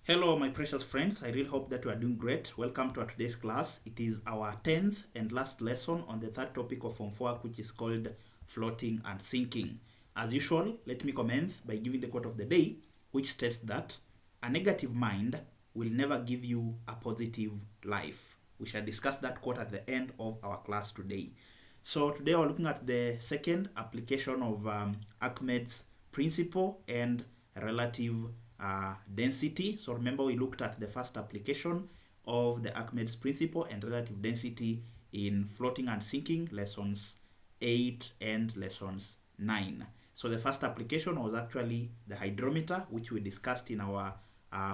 Hello, my precious friends. I really hope that you are doing great. Welcome to our today's class. It is our 10th and last lesson on the third topic of Form 4, which is called floating and sinking. As usual, let me commence by giving the quote of the day, which states that a negative mind will never give you a positive life. We shall discuss that quote at the end of our class today. So today we're looking at the second application of Ahmed's principle and relative density. So remember, we looked at the first application of the Ahmed's principle and relative density in floating and sinking, lessons 8 and lessons 9. So the first application was actually the hydrometer, which we discussed in our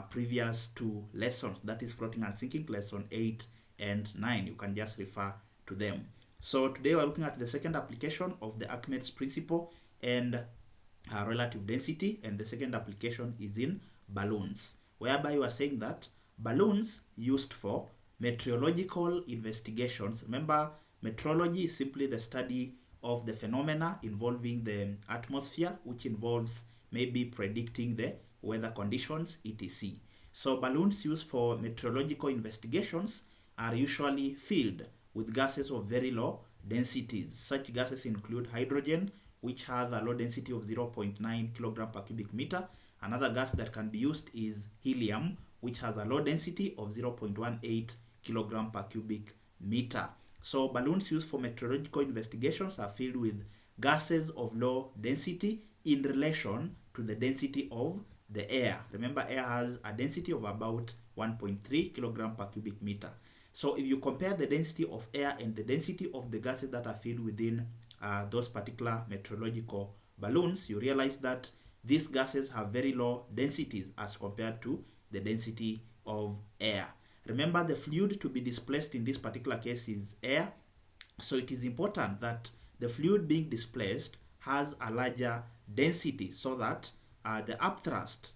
previous two lessons, that is floating and sinking, lesson 8 and 9. You can just refer to them. So today we're looking at the second application of the Ahmed's principle and relative density, and the second application is in balloons, whereby you are saying that balloons used for meteorological investigations. Remember, metrology is simply the study of the phenomena involving the atmosphere, which involves maybe predicting the weather conditions, etc. So balloons used for meteorological investigations are usually filled with gases of very low densities. Such gases include hydrogen, which has a low density of 0.9 kilogram per cubic meter. Another gas that can be used is helium, which has a low density of 0.18 kilogram per cubic meter. So balloons used for meteorological investigations are filled with gases of low density in relation to the density of the air. Remember, air has a density of about 1.3 kilogram per cubic meter. So if you compare the density of air and the density of the gases that are filled within those particular meteorological balloons, you realize that these gases have very low densities as compared to the density of air. Remember, the fluid to be displaced in this particular case is air, so it is important that the fluid being displaced has a larger density so that the upthrust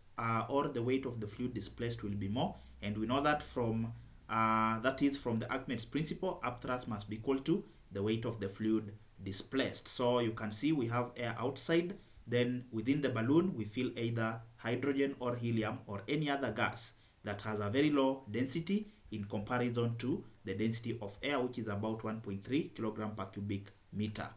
or the weight of the fluid displaced will be more. And we know that from that is from the Ahmed's principle, upthrust must be equal to the weight of the fluid displaced. So you can see we have air outside, then within the balloon we fill either hydrogen or helium or any other gas that has a very low density in comparison to the density of air, which is about 1.3 kilogram per cubic meter.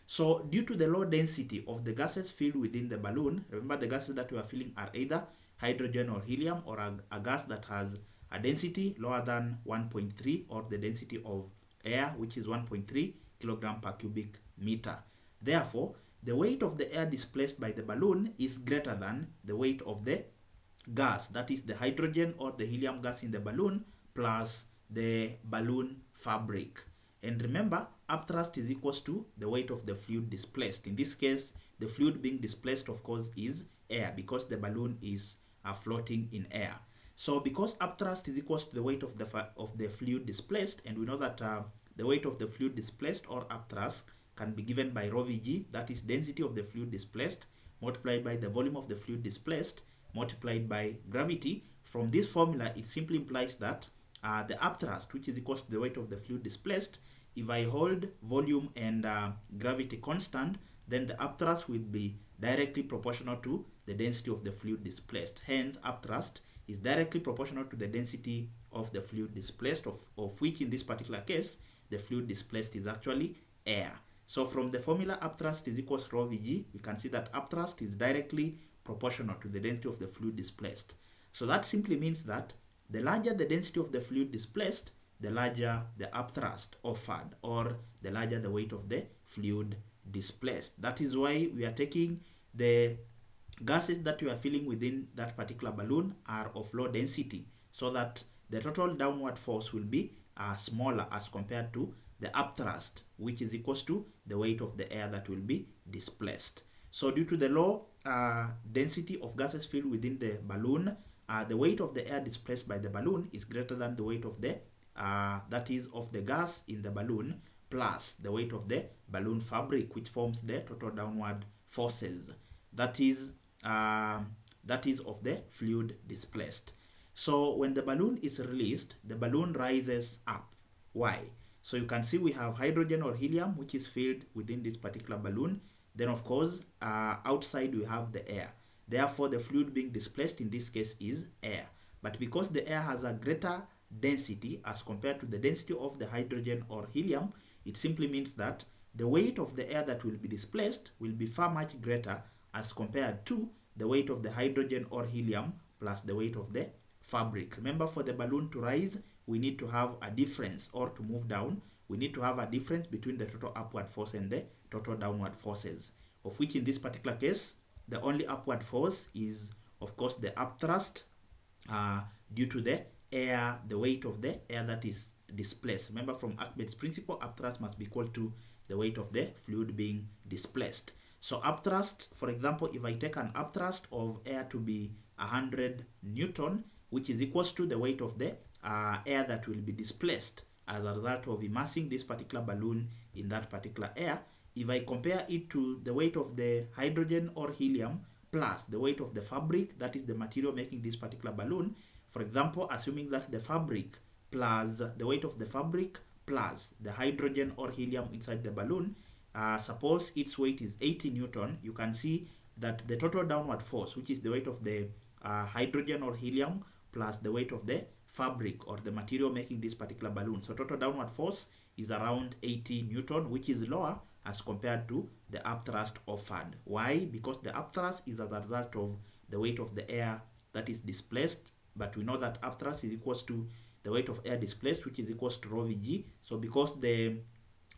So due to the low density of the gases filled within the balloon, remember the gases that we are filling are either hydrogen or helium, or a gas that has a density lower than 1.3, or the density of air, which is 1.3 kilogram per cubic meter. Therefore, the weight of the air displaced by the balloon is greater than the weight of the gas, that is the hydrogen or the helium gas in the balloon, plus the balloon fabric. And remember, upthrust is equals to the weight of the fluid displaced. In this case, the fluid being displaced, of course, is air, because the balloon is floating in air. So because upthrust is equals to the weight of the fluid displaced, and we know that the weight of the fluid displaced or upthrust can be given by rho Vg, that is density of the fluid displaced, multiplied by the volume of the fluid displaced, multiplied by gravity. From this formula, it simply implies that the upthrust, which is equals to the weight of the fluid displaced, if I hold volume and gravity constant, then the upthrust will be directly proportional to the density of the fluid displaced. Hence, upthrust is directly proportional to the density of the fluid displaced, of which in this particular case, the fluid displaced is actually air. So from the formula upthrust is equals rho Vg, we can see that upthrust is directly proportional to the density of the fluid displaced. So that simply means that the larger the density of the fluid displaced, the larger the upthrust offered, or the larger the weight of the fluid displaced. That is why we are taking the gases that we are filling within that particular balloon are of low density, so that the total downward force will be smaller as compared to the upthrust, which is equals to the weight of the air that will be displaced. So due to the low density of gases filled within the balloon, the weight of the air displaced by the balloon is greater than the weight of the that is of the gas in the balloon, plus the weight of the balloon fabric, which forms the total downward forces, that is of the fluid displaced. So when the balloon is released, the balloon rises up. Why? So you can see we have hydrogen or helium, which is filled within this particular balloon. Then of course, outside we have the air. Therefore, the fluid being displaced in this case is air. But because the air has a greater density as compared to the density of the hydrogen or helium, it simply means that the weight of the air that will be displaced will be far much greater as compared to the weight of the hydrogen or helium plus the weight of the fabric. Remember, for the balloon to rise, we need to have a difference, or to move down, we need to have a difference between the total upward force and the total downward forces, of which in this particular case, the only upward force is, of course, the upthrust due to the air, the weight of the air that is displaced. Remember, from Archimedes' principle, upthrust must be equal to the weight of the fluid being displaced. So upthrust, for example, if I take an upthrust of air to be 100 Newton, which is equals to the weight of the air that will be displaced as a result of immersing this particular balloon in that particular air. If I compare it to the weight of the hydrogen or helium plus the weight of the fabric, that is the material making this particular balloon, for example, assuming that the fabric plus the weight of the fabric plus the hydrogen or helium inside the balloon, suppose its weight is 80 Newton, you can see that the total downward force, which is the weight of the hydrogen or helium plus the weight of the fabric or the material making this particular balloon, so total downward force is around 80 Newton, which is lower as compared to the upthrust offered. Why? Because the upthrust is as a result of the weight of the air that is displaced, but we know that upthrust is equals to the weight of air displaced, which is equals to rho Vg. So because the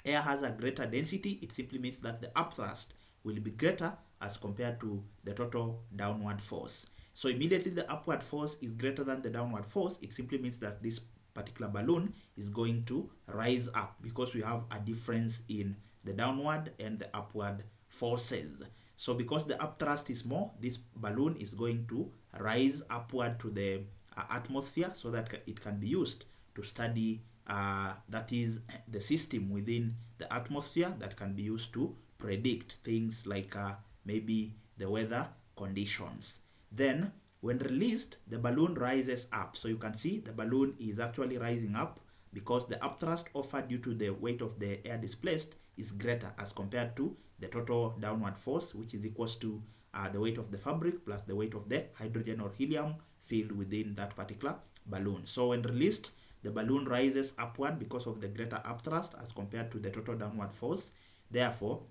air has a greater density, it simply means that the upthrust will be greater as compared to the total downward force. So immediately the upward force is greater than the downward force, it simply means that this particular balloon is going to rise up because we have a difference in the downward and the upward forces. So because the upthrust is more, this balloon is going to rise upward to the atmosphere so that it can be used to study that is the system within the atmosphere that can be used to predict things like maybe the weather conditions. Then when released, the balloon rises up. So you can see the balloon is actually rising up because the upthrust offered due to the weight of the air displaced is greater as compared to the total downward force, which is equals to the weight of the fabric plus the weight of the hydrogen or helium filled within that particular balloon. So when released, the balloon rises upward because of the greater upthrust as compared to the total downward force. Therefore,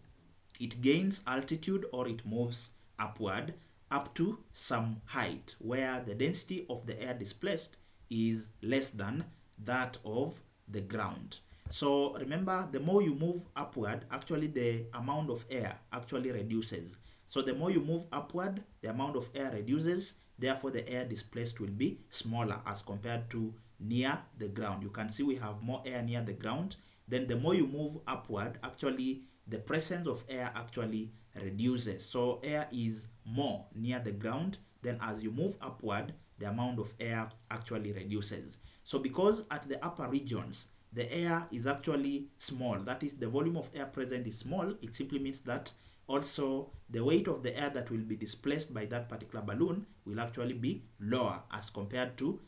it gains altitude, or it moves upward up to some height where the density of the air displaced is less than that of the ground. So remember, the more you move upward, actually the amount of air actually reduces. So the more you move upward, the amount of air reduces, therefore the air displaced will be smaller as compared to near the ground. You can see we have more air near the ground. Then the more you move upward, actually the presence of air actually reduces. So air is more near the ground. Then as you move upward, the amount of air actually reduces. So because at the upper regions, the air is actually small, that is, the volume of air present is small, it simply means that also the weight of the air that will be displaced by that particular balloon will actually be lower as compared to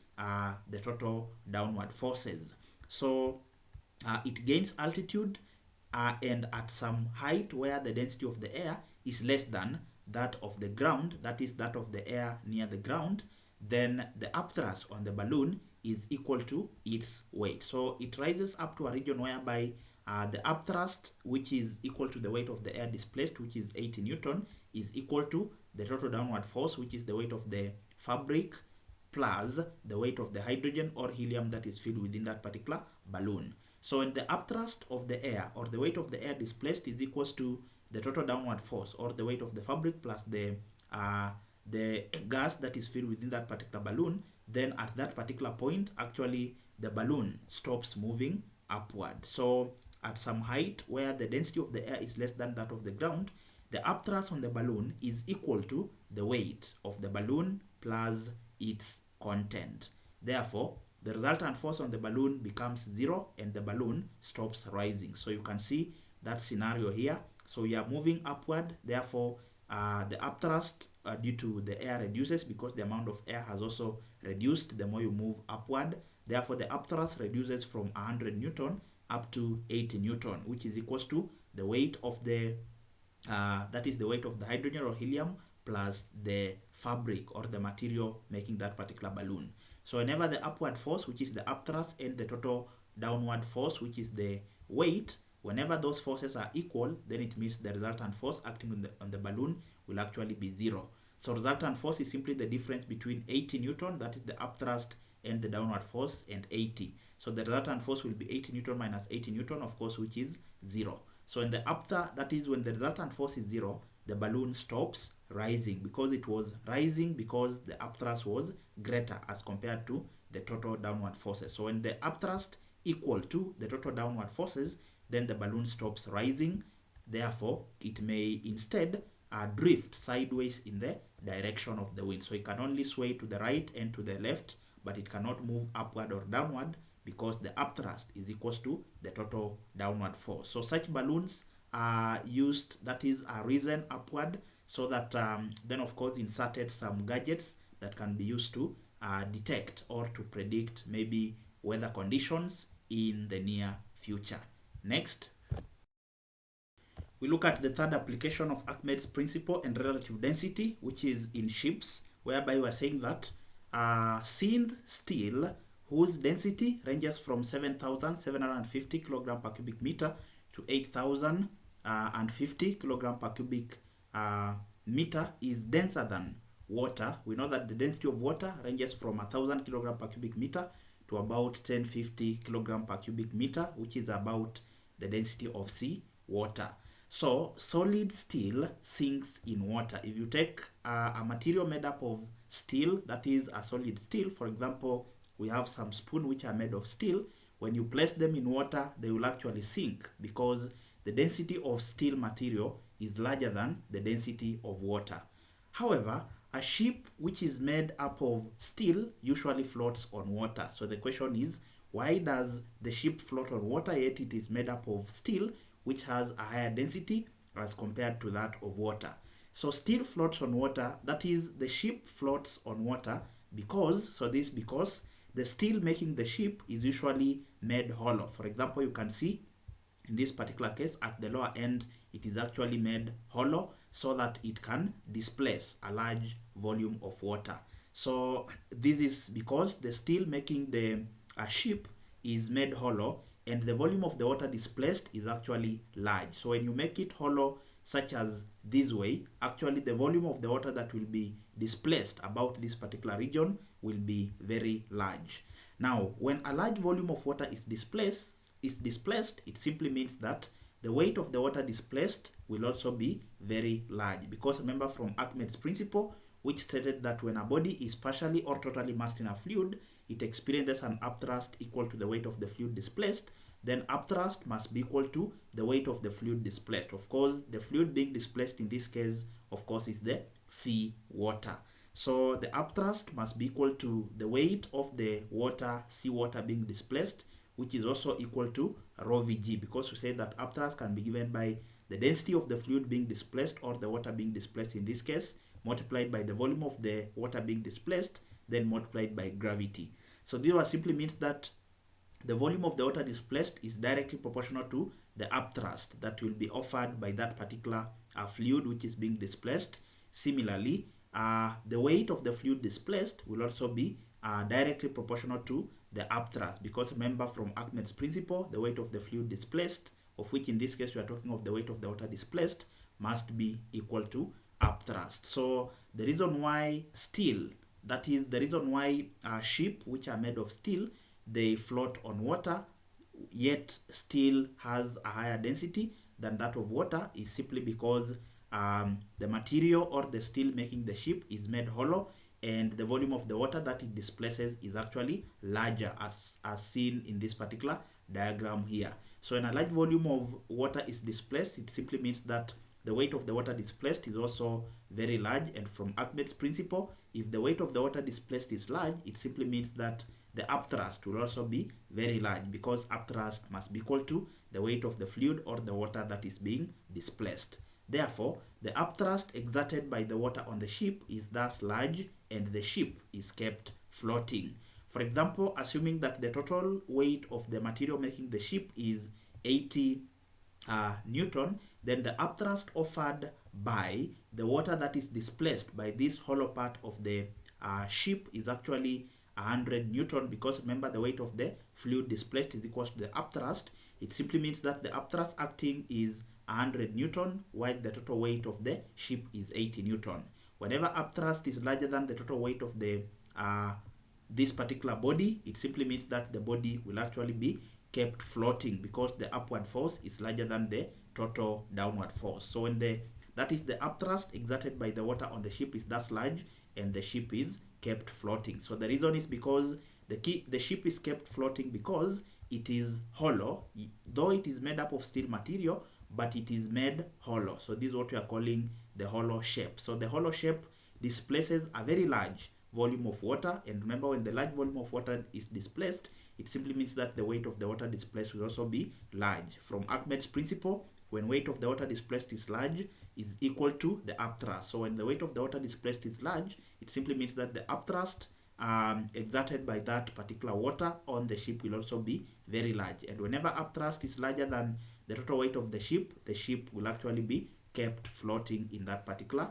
the total downward forces. So it gains altitude and at some height where the density of the air is less than that of the ground, that is that of the air near the ground, then the upthrust on the balloon is equal to its weight. So it rises up to a region whereby the upthrust, which is equal to the weight of the air displaced, which is 80 Newton, is equal to the total downward force, which is the weight of the fabric plus the weight of the hydrogen or helium that is filled within that particular balloon. So when the upthrust of the air, or the weight of the air displaced, is equals to the total downward force, or the weight of the fabric plus the gas that is filled within that particular balloon, then at that particular point, actually the balloon stops moving upward. So at some height where the density of the air is less than that of the ground, the upthrust on the balloon is equal to the weight of the balloon plus its content. Therefore, the resultant force on the balloon becomes 0 and the balloon stops rising. So you can see that scenario here. So we are moving upward, therefore the upthrust due to the air reduces because the amount of air has also reduced the more you move upward. Therefore the upthrust reduces from 100 Newton up to 80 Newton, which is equals to the weight of the that is the weight of the hydrogen or helium plus the fabric or the material making that particular balloon. So whenever the upward force, which is the upthrust, and the total downward force, which is the weight, whenever those forces are equal, then it means the resultant force acting on the balloon will actually be 0. So resultant force is simply the difference between 80 Newton, that is the upthrust, and the downward force, and 80. So the resultant force will be 80 Newton minus 80 Newton, of course, which is 0. So in the that is when the resultant force is 0, the balloon stops rising, because it was rising because the upthrust was greater as compared to the total downward forces. So when the upthrust equal to the total downward forces, then the balloon stops rising. Therefore, it may instead drift sideways in the direction of the wind. So it can only sway to the right and to the left, but it cannot move upward or downward, because the upthrust is equals to the total downward force. So such balloons are used, that is, are risen upward, so that then of course inserted some gadgets that can be used to detect or to predict maybe weather conditions in the near future. Next, we look at the third application of Archimedes' principle and relative density, which is in ships, whereby we are saying that seamed steel, whose density ranges from 7,750 kg per cubic meter to 8,050 kg per cubic meter, is denser than water. We know that the density of water ranges from 1,000 kg per cubic meter to about 1050 kg per cubic meter, which is about the density of sea water. So solid steel sinks in water. If you take a material made up of steel, that is a solid steel, for example, we have some spoons which are made of steel. When you place them in water, they will actually sink, because the density of steel material is larger than the density of water. However, a ship which is made up of steel usually floats on water. So the question is, why does the ship float on water, yet it is made up of steel, which has a higher density as compared to that of water? So steel floats on water, that is, the ship floats on water because the steel making the ship is usually made hollow. For example, you can see in this particular case at the lower end, it is actually made hollow so that it can displace a large volume of water. So this is because the steel making the ship is made hollow, and the volume of the water displaced is actually large. So when you make it hollow, such as this way, actually the volume of the water that will be displaced about this particular region will be very large. Now, when a large volume of water is displaced, it simply means that the weight of the water displaced will also be very large, because remember from Archimedes' principle, which stated that when a body is partially or totally immersed in a fluid, it experiences an upthrust equal to the weight of the fluid displaced. Then upthrust must be equal to the weight of the fluid displaced. Of course, the fluid being displaced in this case, of course, is the sea water. So the upthrust must be equal to the weight of the water, sea water being displaced, which is also equal to rho Vg, because we say that upthrust can be given by the density of the fluid being displaced, or the water being displaced in this case, multiplied by the volume of the water being displaced, then multiplied by gravity. So this simply means that the volume of the water displaced is directly proportional to the upthrust that will be offered by that particular fluid which is being displaced. Similarly, the weight of the fluid displaced will also be directly proportional to the upthrust, because remember from Archimedes' principle, the weight of the fluid displaced, of which in this case we are talking of the weight of the water displaced, must be equal to upthrust. So the reason why steel, that is the reason why ships which are made of steel, they float on water, yet steel has a higher density than that of water, is simply because the material or the steel making the ship is made hollow, and the volume of the water that it displaces is actually larger, as seen in this particular diagram here. So when a large volume of water is displaced, it simply means that the weight of the water displaced is also very large. And from Archimedes' principle, if the weight of the water displaced is large, it simply means that the upthrust will also be very large, because upthrust must be equal to the weight of the fluid or the water that is being displaced. Therefore, the upthrust exerted by the water on the ship is thus large, and the ship is kept floating. For example, assuming that the total weight of the material making the ship is 80 Newton, then the upthrust offered by the water that is displaced by this hollow part of the ship is actually 100 Newton, because remember the weight of the fluid displaced is equal to the upthrust. It simply means that the upthrust acting is 100 Newton while the total weight of the ship is 80 Newton. Whenever upthrust is larger than the total weight of the this particular body, it simply means that the body will actually be kept floating because the upward force is larger than the total downward force. So when that is the upthrust exerted by the water on the ship is thus large, and the ship is kept floating. So the reason is because the ship is kept floating because it is hollow, though it is made up of steel material, but it is made hollow. So this is what we are calling the hollow shape. So the hollow shape displaces a very large volume of water, and remember, when the large volume of water is displaced, it simply means that the weight of the water displaced will also be large. From Archimedes' principle, when weight of the water displaced is large, is equal to the upthrust. So when the weight of the water displaced is large, it simply means that the upthrust exerted by that particular water on the ship will also be very large. And whenever upthrust is larger than the total weight of the ship will actually be kept floating in that particular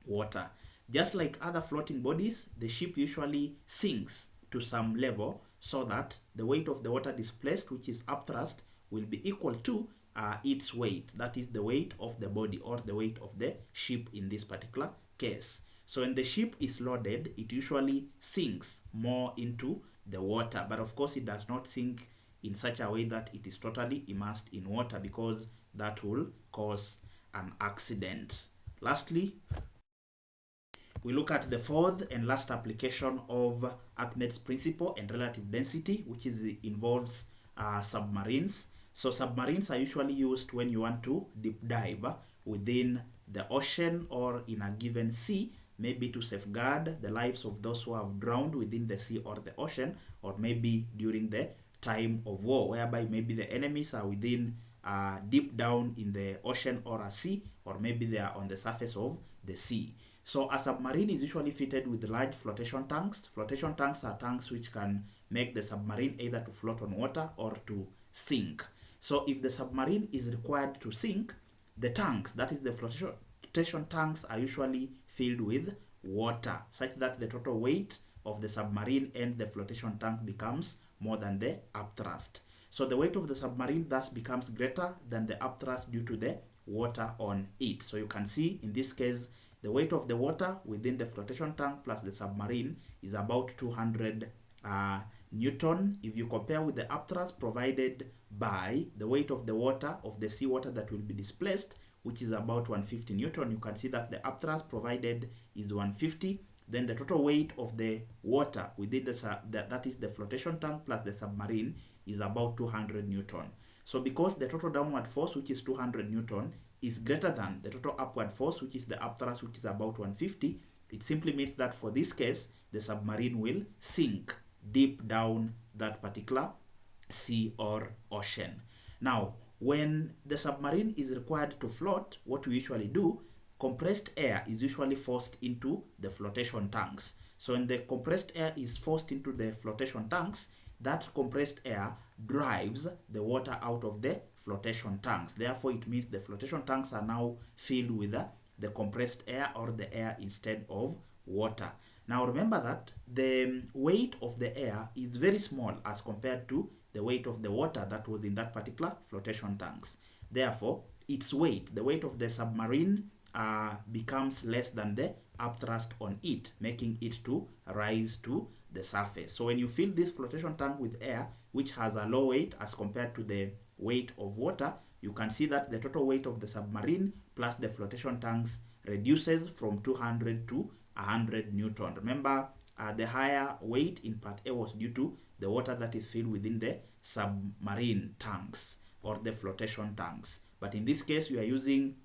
water. Just like other floating bodies, the ship usually sinks to some level so that the weight of the water displaced, which is upthrust, will be equal to its weight. That is the weight of the body, or the weight of the ship in this particular case. So when the ship is loaded, it usually sinks more into the water. But of course, it does not sink in such a way that it is totally immersed in water, because that will cause an accident. Lastly, we look at the fourth and last application of Archimedes' principle and relative density, which involves submarines. So submarines are usually used when you want to deep dive within the ocean or in a given sea, maybe to safeguard the lives of those who have drowned within the sea or the ocean, or maybe during the time of war, whereby maybe the enemies are within deep down in the ocean or a sea, or maybe they are on the surface of the sea. So a submarine is usually fitted with large flotation tanks. Flotation tanks are tanks which can make the submarine either to float on water or to sink. So if the submarine is required to sink, the tanks, that is the flotation tanks, are usually filled with water, such that the total weight of the submarine and the flotation tank becomes more than the upthrust. So the weight of the submarine thus becomes greater than the upthrust due to the water on it. So you can see in this case, the weight of the water within the flotation tank plus the submarine is about 200 Newton. If you compare with the upthrust provided by the weight of the water, of the seawater that will be displaced, which is about 150 Newton, you can see that the upthrust provided is 150. Then the total weight of the water within that is the flotation tank plus the submarine, is about 200 Newton. So because the total downward force, which is 200 Newton, is greater than the total upward force, which is the upthrust, which is about 150, it simply means that for this case, the submarine will sink deep down that particular sea or ocean. Now, when the submarine is required to float, what we usually do, compressed air is usually forced into the flotation tanks. So when the compressed air is forced into the flotation tanks, that compressed air drives the water out of the flotation tanks. Therefore, it means the flotation tanks are now filled with the compressed air, or the air instead of water. Now remember that the weight of the air is very small as compared to the weight of the water that was in that particular flotation tanks. Therefore, its weight, the weight of the submarine, becomes less than the upthrust on it, making it to rise to the surface. So when you fill this flotation tank with air, which has a low weight as compared to the weight of water, you can see that the total weight of the submarine plus the flotation tanks reduces from 200 to 100 Newton. Remember, the higher weight in part A was due to the water that is filled within the submarine tanks or the flotation tanks. But in this case, we are using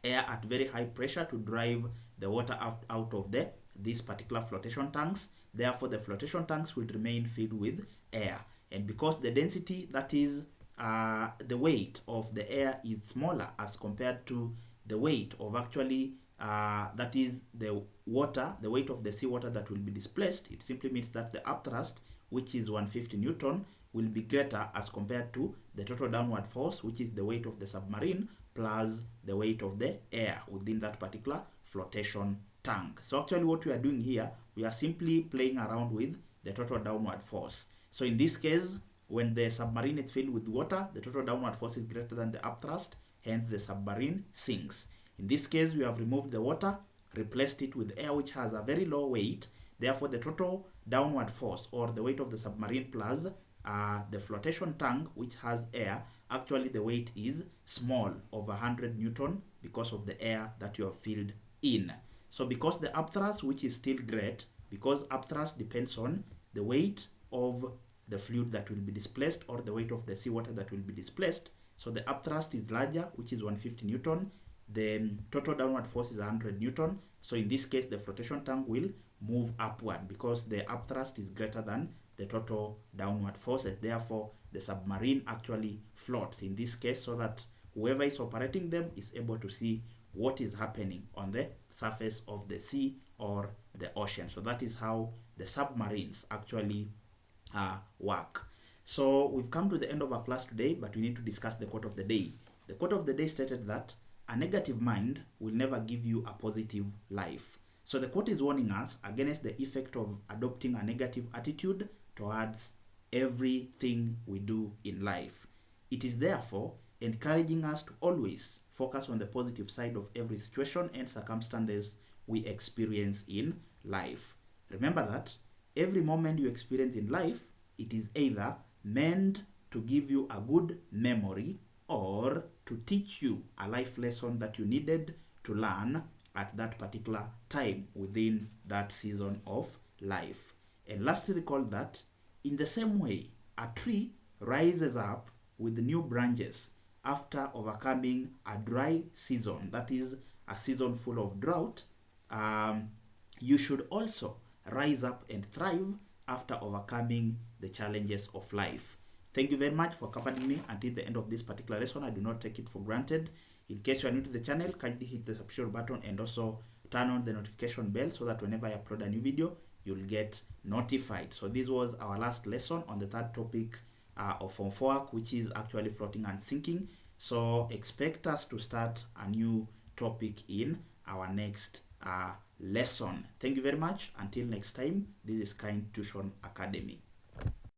air at very high pressure to drive the water out of these particular flotation tanks. Therefore, the flotation tanks will remain filled with air. And because the density, that is the weight of the air, is smaller as compared to the weight of actually that is the water, the weight of the seawater that will be displaced, it simply means that the upthrust, which is 150 Newton, will be greater as compared to the total downward force, which is the weight of the submarine, plus the weight of the air within that particular flotation tank. So actually what we are doing here, we are simply playing around with the total downward force. So in this case, when the submarine is filled with water, the total downward force is greater than the upthrust, hence the submarine sinks. In this case, we have removed the water, replaced it with air which has a very low weight. Therefore, the total downward force, or the weight of the submarine plus the flotation tank which has air, actually the weight is small, of 100 Newton, because of the air that you have filled in. So because the upthrust, which is still great, because upthrust depends on the weight of the fluid that will be displaced, or the weight of the seawater that will be displaced. So the upthrust is larger, which is 150 Newton. The total downward force is 100 Newton. So in this case, the flotation tank will move upward because the upthrust is greater than the total downward forces. Therefore, the submarine actually floats in this case, so that whoever is operating them is able to see what is happening on the surface of the sea or the ocean. So that is how the submarines actually work. So we've come to the end of our class today, but we need to discuss the quote of the day. The quote of the day stated that a negative mind will never give you a positive life. So the quote is warning us against the effect of adopting a negative attitude towards everything we do in life. It is therefore encouraging us to always focus on the positive side of every situation and circumstances we experience in life. Remember that every moment you experience in life, it is either meant to give you a good memory or to teach you a life lesson that you needed to learn at that particular time within that season of life. And lastly, recall that in the same way, a tree rises up with new branches after overcoming a dry season, that is a season full of drought. You should also rise up and thrive after overcoming the challenges of life. Thank you very much for accompanying me until the end of this particular lesson. I do not take it for granted. In case you are new to the channel, kindly hit the subscribe button and also turn on the notification bell so that whenever I upload a new video, you'll get notified. So this was our last lesson on the third topic of Form 4, which is actually floating and sinking. So expect us to start a new topic in our next lesson. Thank you very much. Until next time, this is Kind Tuition Academy.